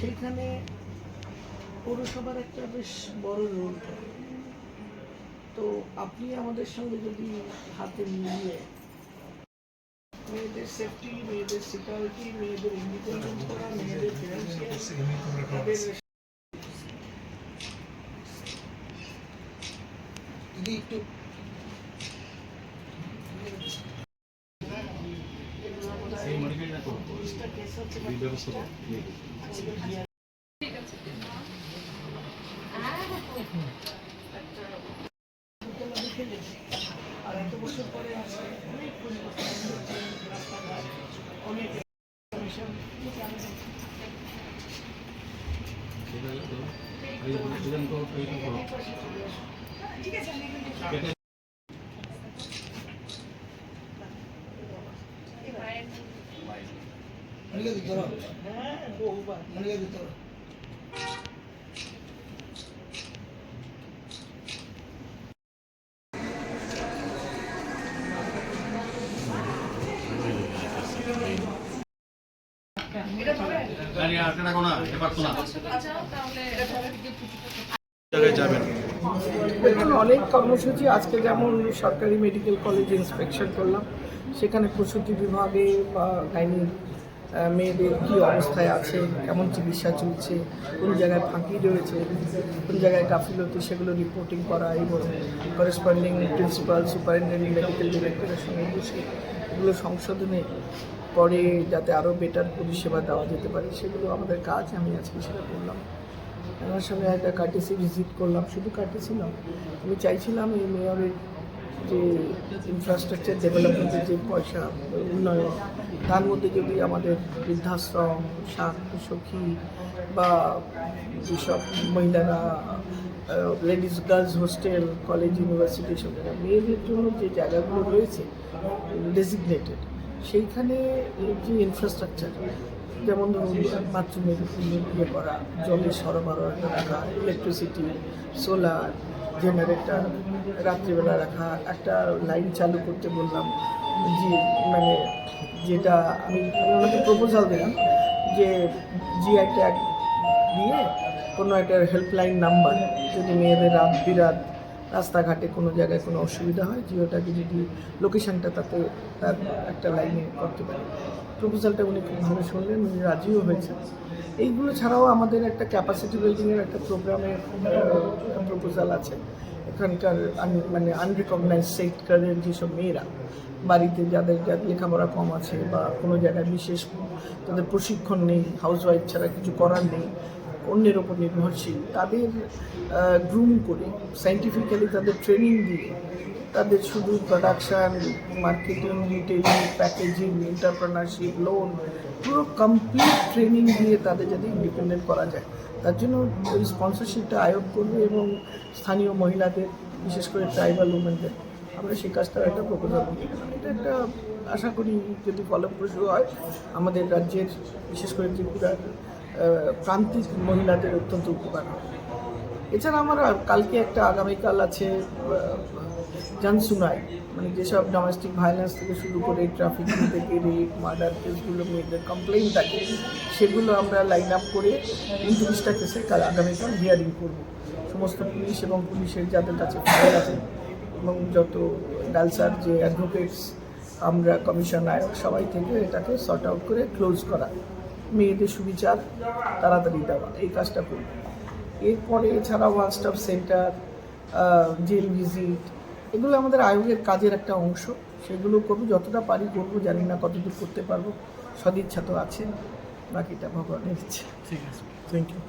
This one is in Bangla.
সেইখানে পৌরসভার একটা বেশ বড় রোল থাকে। তো আপনি আমাদের সঙ্গে যদি হাতে মিলিয়ে মেয়েদের সেফটি, মেয়েদের সিকিউরিটি, মেয়েদের ইন্ডিপেন্ডেন্ট করা, মেয়েদের ফিনান্সিয়াল একটু আর এত বছর পরে আসে অনেক পরিবর্তন হচ্ছে, রাস্তাঘাট অনেক দেখুন, অনেক কর্মসূচি আজকে যেমন সরকারি মেডিকেল কলেজ ইন্সপেকশন করলাম, সেখানে প্রসূতি বিভাগে বা গাইনি মেয়েদের কী অবস্থায় আছে, কেমন চিকিৎসা চলছে, কোন জায়গায় ফাঁকি রয়েছে, কোন জায়গায় গাফিলতি, সেগুলো রিপোর্টিং করা এবং করেসপন্ডিং প্রিন্সিপাল, সুপারিনটেন্ডেন্ট, মেডিকেল ডিরেক্টরের সঙ্গে বসে এগুলো সংশোধনে পরে যাতে আরও বেটার পরিষেবা দেওয়া যেতে পারে সেগুলো আমাদের কাজ। আমি আজকে সেটা করলাম। আমার সঙ্গে একটা কার্টেসি ভিজিট করলাম, শুধু কার্টেসি নয়, আমি চাইছিলাম এই মেয়রের যে ইনফ্রাস্ট্রাকচার ডেভেলপমেন্টের যে পয়সা উন্নয়ন, তার মধ্যে যদি আমাদের বৃদ্ধাশ্রম, সখী বা যেসব মহিলারা ladies girls hostel, college, university, সব জায়গায় মেয়েদের জন্য যে জায়গাগুলো রয়েছে ডেজিগনেটেড, সেইখানে যে ইনফ্রাস্ট্রাকচার, যেমন ধরুন বাথরুমের ইয়ে করা, জলের সরবরাহ রাখা, ইলেকট্রিসিটি, সোলার, জেনারেটর রাত্রিবেলা রাখা, একটা লাইন চালু করতে বললাম, যে মানে যেটা আমি ওনাকে প্রপোজাল দিলাম যে জিআই ট্যাগ দিয়ে কোনো একটা হেল্পলাইন নাম্বার, যদি মেয়েদের রাত বিরাত রাস্তাঘাটে কোনো জায়গায় কোনো অসুবিধা হয়, জিওটাকে যদি লোকেশানটা তাতে তার একটা লাইনে করতে পারে। প্রপোজালটা উনি খুব ভালো শুনলেন, উনি রাজিও হয়েছেন। এইগুলো ছাড়াও আমাদের একটা ক্যাপাসিটি বিল্ডিংয়ের একটা প্রোগ্রামের প্রপোজাল আছে। এখানকার মানে আনরিকগনাইজ সেক্টরের যেসব মেয়েরা বাড়িতে যাদের লেখাপড়া কম আছে বা কোনো জায়গায় বিশেষ তাদের প্রশিক্ষণ নেই, হাউসওয়াইফ ছাড়া কিছু করার নেই, অন্যের ওপর নির্ভরশীল, তাদের গ্রুম করে সায়েন্টিফিক্যালি তাদের ট্রেনিং দিয়ে তাদের শুধু production, marketing, retailing, packaging, entrepreneurship, loan, পুরো কমপ্লিট ট্রেনিং দিয়ে তাদের যদি ইন্ডিপেন্ডেন্ট করা যায়, তার জন্য ওই স্পন্সরশিপটা আয়োগ করবে এবং স্থানীয় মহিলাদের, বিশেষ করে ট্রাইবাল উমেনদের আমরা সেই কাজটার একটা প্রপোজাল দিয়ে গেলাম। এটা একটা আশা করি যদি ফলপ্রসূ হয়, আমাদের রাজ্যের বিশেষ করে ত্রিপুরার প্রান্তিক মহিলাদের অত্যন্ত উপকার হবে। এছাড়া আমার কালকে একটা আগামীকাল আছে জানসুনাই, মানে যেসব ডোমেস্টিক ভায়োলেন্স থেকে শুরু করে ট্রাফিকিং থেকে রেপ, মার্ডার কেসগুলো মেয়েদের কমপ্লেইন থাকে, সেগুলো আমরা লাইন আপ করে 29টা কেসে আগামীকাল হিয়ারিং করব। সমস্ত পুলিশ এবং পুলিশের যাদের কাছে ফাইল আছে এবং যত ডালসার যে অ্যাডভোকেটস, আমরা কমিশন আয়োগ সবাই থেকে এটাকে সর্ট আউট করে ক্লোজ করা, মেয়েদের সুবিচার তাড়াতাড়ি দেওয়া, এই কাজটা করব। এরপরে এছাড়া one stop centre, jail visit, এগুলো আমাদের আয়োগের কাজের একটা অংশ, সেগুলো করবো, যতটা পারি করবো, জানি না কতদূর করতে পারবো, সদিচ্ছা তো আছে, বাকিটা ভগবানের ইচ্ছে। ঠিক আছে, থ্যাংক ইউ।